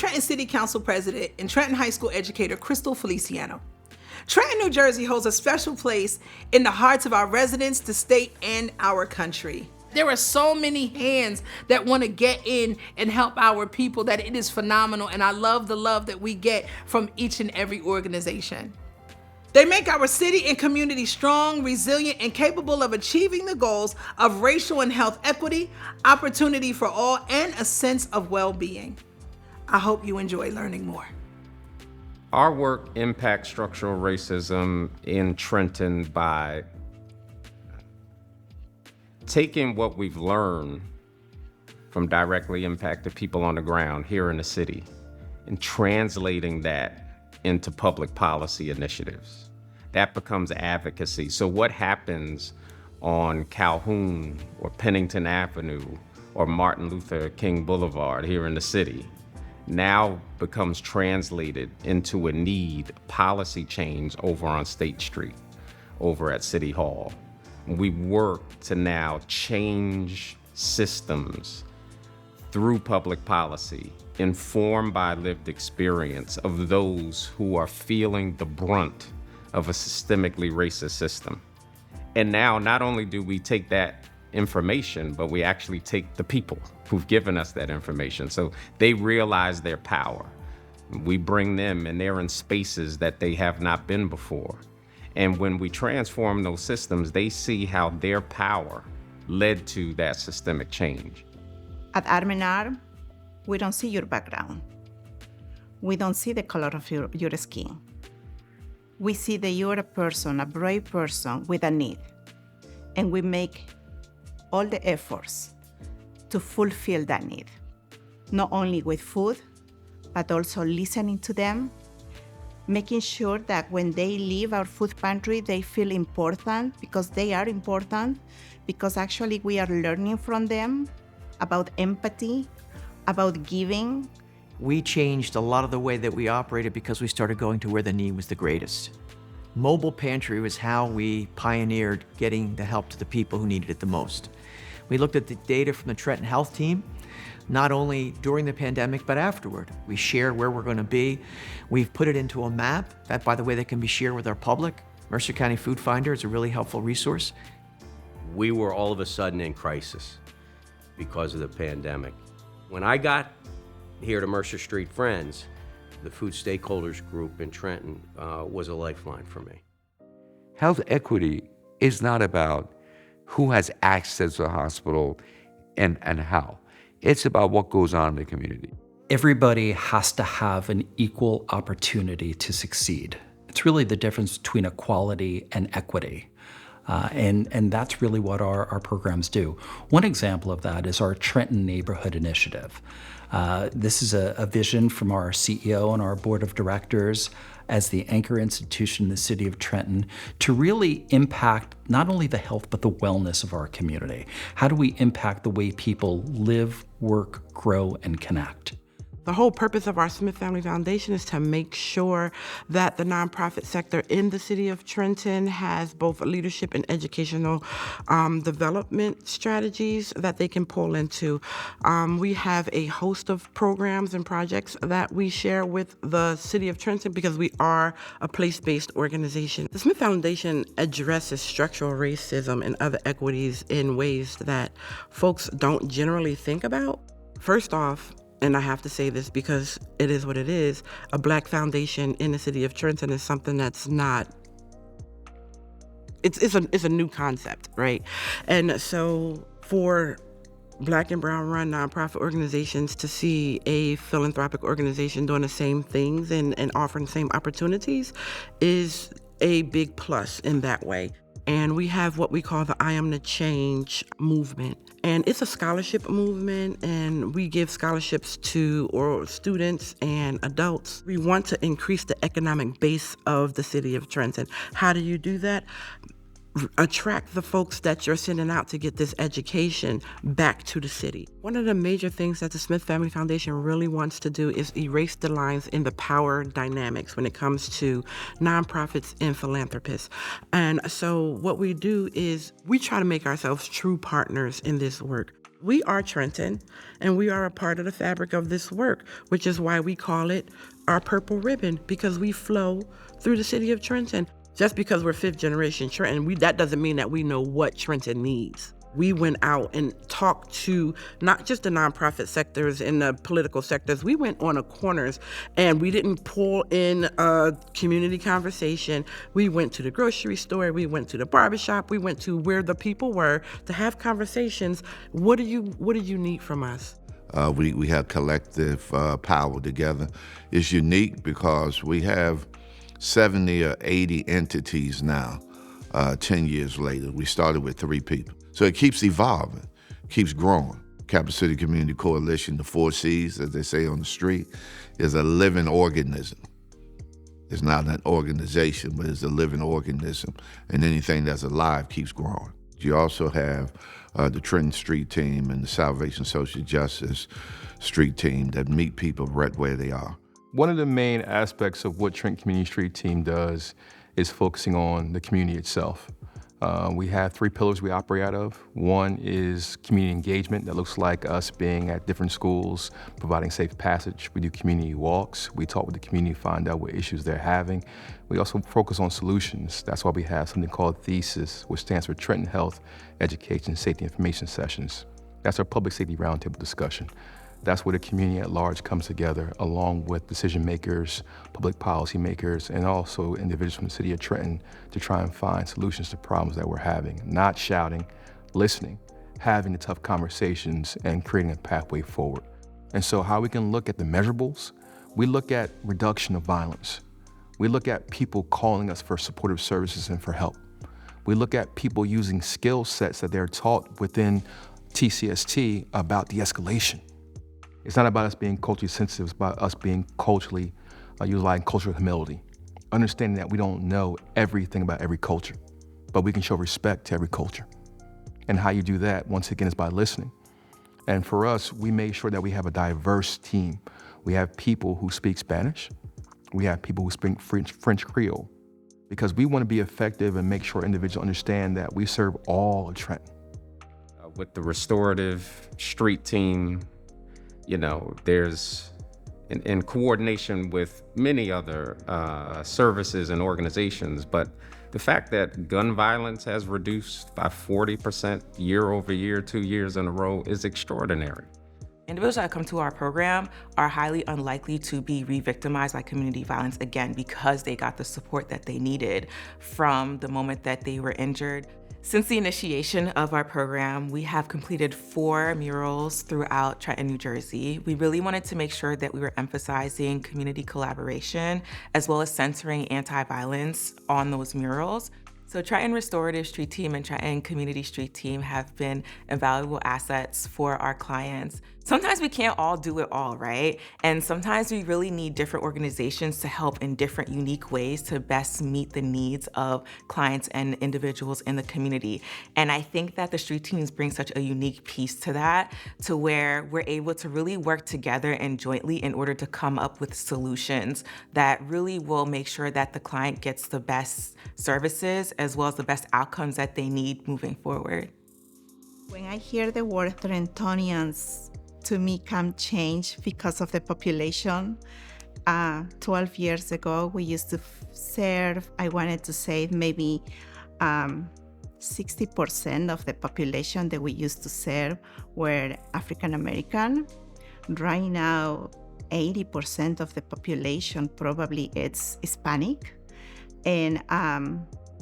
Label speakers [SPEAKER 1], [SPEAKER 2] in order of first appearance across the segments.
[SPEAKER 1] Trenton City Council President and Trenton High School educator Crystal Feliciano. Trenton, New Jersey holds a special place in the hearts of our residents, the state, and our country. There are so many hands that want to get in and help our people that it is phenomenal, and I love the love that we get from each and every organization. They make our city and community strong, resilient, and capable of achieving the goals of racial and health equity, opportunity for all, and a sense of well-being. I hope you enjoy learning more.
[SPEAKER 2] Our work impacts structural racism in Trenton by taking what we've learned from directly impacted people on the ground here in the city and translating that into public policy initiatives. That becomes advocacy. So what happens on Calhoun or Pennington Avenue or Martin Luther King Boulevard here in the city now becomes translated into a need policy change over on State Street, over at City Hall. We work to now change systems through public policy, informed by lived experience of those who are feeling the brunt of a systemically racist system. And now not only do we take that information, but we actually take the people who've given us that information. So they realize their power. We bring them and they're in spaces that they have not been before. And when we transform those systems, they see how their power led to that systemic change.
[SPEAKER 3] At R&R, we don't see your background. We don't see the color of your skin. We see that you're a person, a brave person with a need. And we make all the efforts to fulfill that need, not only with food, but also listening to them, making sure that when they leave our food pantry, they feel important, because they are important, because actually we are learning from them about empathy, about giving.
[SPEAKER 4] We changed a lot of the way that we operated because we started going to where the need was the greatest. Mobile pantry was how we pioneered getting the help to the people who needed it the most. We looked at the data from the Trenton Health team, not only during the pandemic, but afterward. We shared where we're going to be. We've put it into a map that, by the way, that can be shared with our public. Mercer County Food Finder is a really helpful resource.
[SPEAKER 5] We were all of a sudden in crisis because of the pandemic. When I got here to Mercer Street Friends, the Food Stakeholders Group in Trenton was a lifeline for me.
[SPEAKER 6] Health equity is not about who has access to a hospital and how. It's about what goes on in the community.
[SPEAKER 7] Everybody has to have an equal opportunity to succeed. It's really the difference between equality and equity. And that's really what our programs do. One example of that is our Trenton Neighborhood Initiative. This is a vision from our CEO and our board of directors as the anchor institution in the city of Trenton to really impact not only the health, but the wellness of our community. How do we impact the way people live, work, grow, and connect?
[SPEAKER 8] The whole purpose of our Smith Family Foundation is to make sure that the nonprofit sector in the city of Trenton has both leadership and educational development strategies that they can pull into. We have a host of programs and projects that we share with the city of Trenton because we are a place-based organization. The Smith Foundation addresses structural racism and other equities in ways that folks don't generally think about. First off, and I have to say this because it is what it is, a Black foundation in the city of Trenton is something that's not, it's a new concept, right? And so for Black and brown run nonprofit organizations to see a philanthropic organization doing the same things and offering the same opportunities is a big plus in that way. And we have what we call the I Am the Change movement. And it's a scholarship movement, and we give scholarships to students and adults. We want to increase the economic base of the city of Trenton. How do you do that? Attract the folks that you're sending out to get this education back to the city. One of the major things that the Smith Family Foundation really wants to do is erase the lines in the power dynamics when it comes to nonprofits and philanthropists. And so what we do is we try to make ourselves true partners in this work. We are Trenton, and we are a part of the fabric of this work, which is why we call it our purple ribbon, because we flow through the city of Trenton. Just because we're fifth generation Trenton, that doesn't mean that we know what Trenton needs. We went out and talked to not just the nonprofit sectors and the political sectors. We went on the corners, and we didn't pull in a community conversation. We went to the grocery store, we went to the barbershop, we went to where the people were to have conversations. What do you need from us?
[SPEAKER 9] We have collective power together. It's unique because we have 70 or 80 entities now, 10 years later. We started with 3 people. So it keeps evolving, keeps growing. Capital City Community Coalition, the 4 C's, as they say on the street, is a living organism. It's not an organization, but it's a living organism. And anything that's alive keeps growing. You also have the Trenton Street Team and the Salvation Social Justice Street Team that meet people right where they are.
[SPEAKER 10] One of the main aspects of what Trenton Community Street Team does is focusing on the community itself. We have 3 pillars we operate out of. One is community engagement. That looks like us being at different schools, providing safe passage. We do community walks. We talk with the community, find out what issues they're having. We also focus on solutions. That's why we have something called THESIS, which stands for Trenton Health, Education, Safety, Information Sessions. That's our public safety roundtable discussion. That's where the community at large comes together, along with decision makers, public policy makers, and also individuals from the city of Trenton to try and find solutions to problems that we're having. Not shouting, listening, having the tough conversations, and creating a pathway forward. And so how we can look at the measurables, we look at reduction of violence. We look at people calling us for supportive services and for help. We look at people using skill sets that they're taught within TCST about de-escalation. It's not about us being culturally sensitive, it's about us being culturally, utilizing cultural humility. Understanding that we don't know everything about every culture, but we can show respect to every culture. And how you do that, once again, is by listening. And for us, we made sure that we have a diverse team. We have people who speak Spanish. We have people who speak French Creole, because we want to be effective and make sure individuals understand that we serve all of Trenton.
[SPEAKER 2] With the restorative street team, there's, in coordination with many other services and organizations, but the fact that gun violence has reduced by 40% year over year, 2 years in a row, is extraordinary.
[SPEAKER 11] Individuals that come to our program are highly unlikely to be re-victimized by community violence again, because they got the support that they needed from the moment that they were injured. Since the initiation of our program, we have completed 4 murals throughout Trenton, New Jersey. We really wanted to make sure that we were emphasizing community collaboration as well as centering anti-violence on those murals. So Trenton Restorative Street Team and Trenton Community Street Team have been invaluable assets for our clients. Sometimes we can't all do it all, right? And sometimes we really need different organizations to help in different unique ways to best meet the needs of clients and individuals in the community. And I think that the street teams bring such a unique piece to that, to where we're able to really work together and jointly in order to come up with solutions that really will make sure that the client gets the best services as well as the best outcomes that they need moving forward.
[SPEAKER 3] When I hear the word Trentonians, to me come change because of the population. 12 years ago, we used to serve, I wanted to say maybe 60% of the population that we used to serve were African American. Right now, 80% of the population probably it's Hispanic.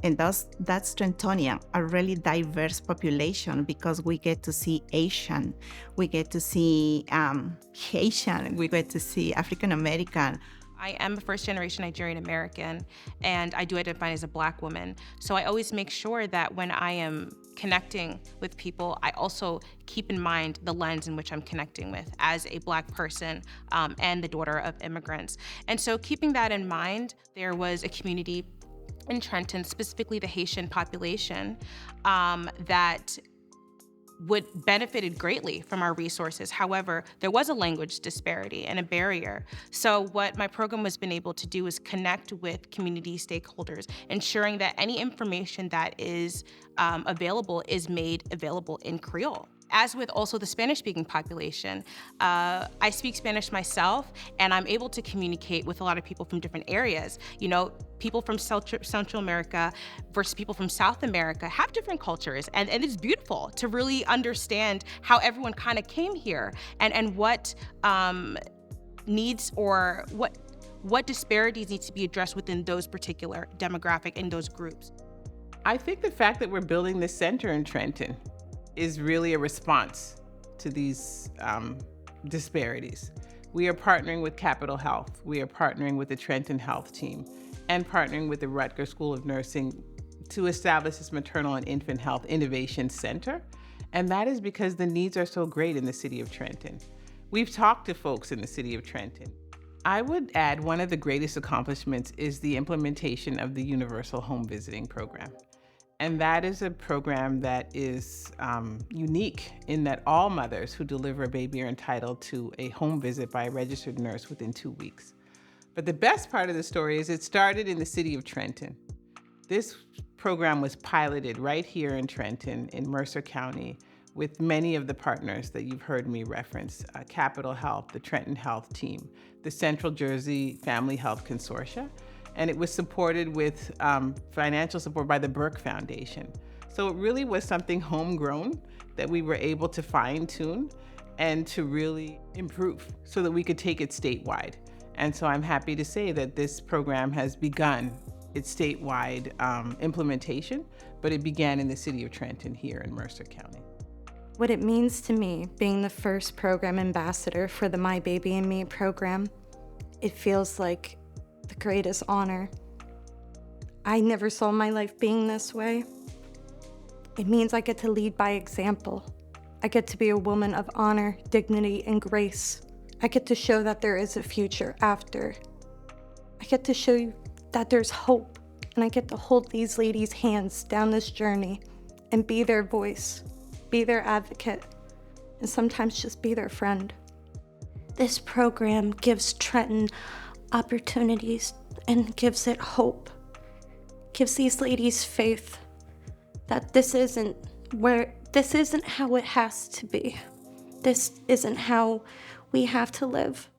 [SPEAKER 3] And that's Trentonian, a really diverse population, because we get to see Asian, we get to see Haitian, we get to see African American.
[SPEAKER 12] I am a first-generation Nigerian American, and I do identify as a Black woman. So I always make sure that when I am connecting with people, I also keep in mind the lens in which I'm connecting with as a Black person and the daughter of immigrants. And so keeping that in mind, there was a community in Trenton, specifically the Haitian population, that benefited greatly from our resources. However, there was a language disparity and a barrier. So what my program has been able to do is connect with community stakeholders, ensuring that any information that is available is made available in Creole. As with also the Spanish-speaking population, I speak Spanish myself, and I'm able to communicate with a lot of people from different areas. You know, people from Central America versus people from South America have different cultures, and it's beautiful to really understand how everyone kind of came here and what needs or what disparities need to be addressed within those particular demographic and those groups.
[SPEAKER 1] I think the fact that we're building this center in Trenton is really a response to these disparities. We are partnering with Capitol Health. We are partnering with the Trenton Health team and partnering with the Rutgers School of Nursing to establish this Maternal and Infant Health Innovation Center. And that is because the needs are so great in the city of Trenton. We've talked to folks in the city of Trenton. I would add one of the greatest accomplishments is the implementation of the Universal Home Visiting Program. And that is a program that is unique in that all mothers who deliver a baby are entitled to a home visit by a registered nurse within 2 weeks. But the best part of the story is it started in the city of Trenton. This program was piloted right here in Trenton, in Mercer County, with many of the partners that you've heard me reference, Capitol Health, the Trenton Health team, the Central Jersey Family Health Consortia, and it was supported with financial support by the Burke Foundation. So it really was something homegrown that we were able to fine tune and to really improve so that we could take it statewide. And so I'm happy to say that this program has begun its statewide implementation, but it began in the city of Trenton here in Mercer County.
[SPEAKER 13] What it means to me, being the first program ambassador for the My Baby and Me program, it feels like the greatest honor. I never saw my life being this way. It means I get to lead by example. I get to be a woman of honor, dignity, and grace. I get to show that there is a future after. I get to show you that there's hope, and I get to hold these ladies' hands down this journey and be their voice, be their advocate, and sometimes just be their friend. This program gives Trenton opportunities and gives it hope, gives these ladies faith that this isn't how it has to be. This isn't how we have to live.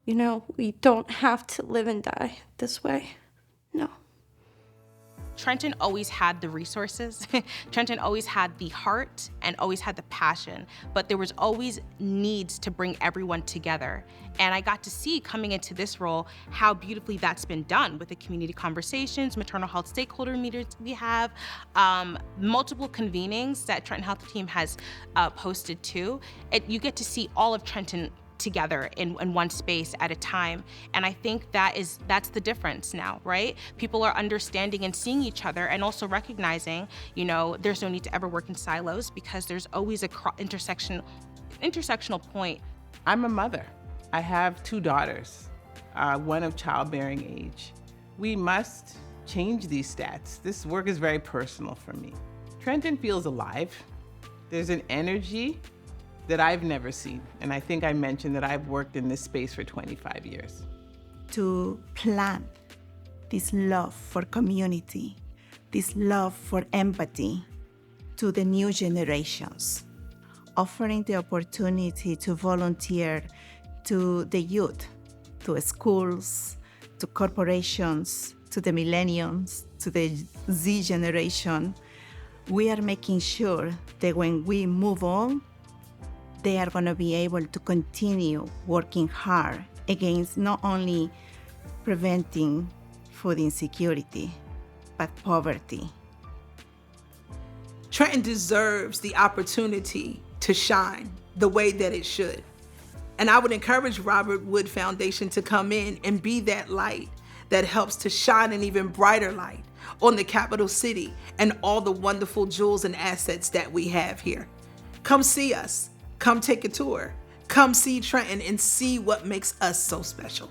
[SPEAKER 13] You know, we don't have to live and die this way. No.
[SPEAKER 12] Trenton always had the resources. Trenton always had the heart and always had the passion, but there was always needs to bring everyone together. And I got to see coming into this role how beautifully that's been done with the community conversations, maternal health stakeholder meetings we have, multiple convenings that Trenton Health Team has posted to. You get to see all of Trenton together in one space at a time. And I think that's the difference now, right? People are understanding and seeing each other and also recognizing, you know, there's no need to ever work in silos because there's always a intersectional point.
[SPEAKER 1] I'm a mother. I have 2 daughters, one of childbearing age. We must change these stats. This work is very personal for me. Trenton feels alive. There's an energy that I've never seen. And I think I mentioned that I've worked in this space for 25 years.
[SPEAKER 3] To plant this love for community, this love for empathy to the new generations, offering the opportunity to volunteer to the youth, to schools, to corporations, to the millennials, to the Z generation. We are making sure that when we move on, they are going to be able to continue working hard against not only preventing food insecurity, but poverty.
[SPEAKER 1] Trenton deserves the opportunity to shine the way that it should. And I would encourage Robert Wood Foundation to come in and be that light that helps to shine an even brighter light on the capital city and all the wonderful jewels and assets that we have here. Come see us. Come take a tour. Come see Trenton and see what makes us so special.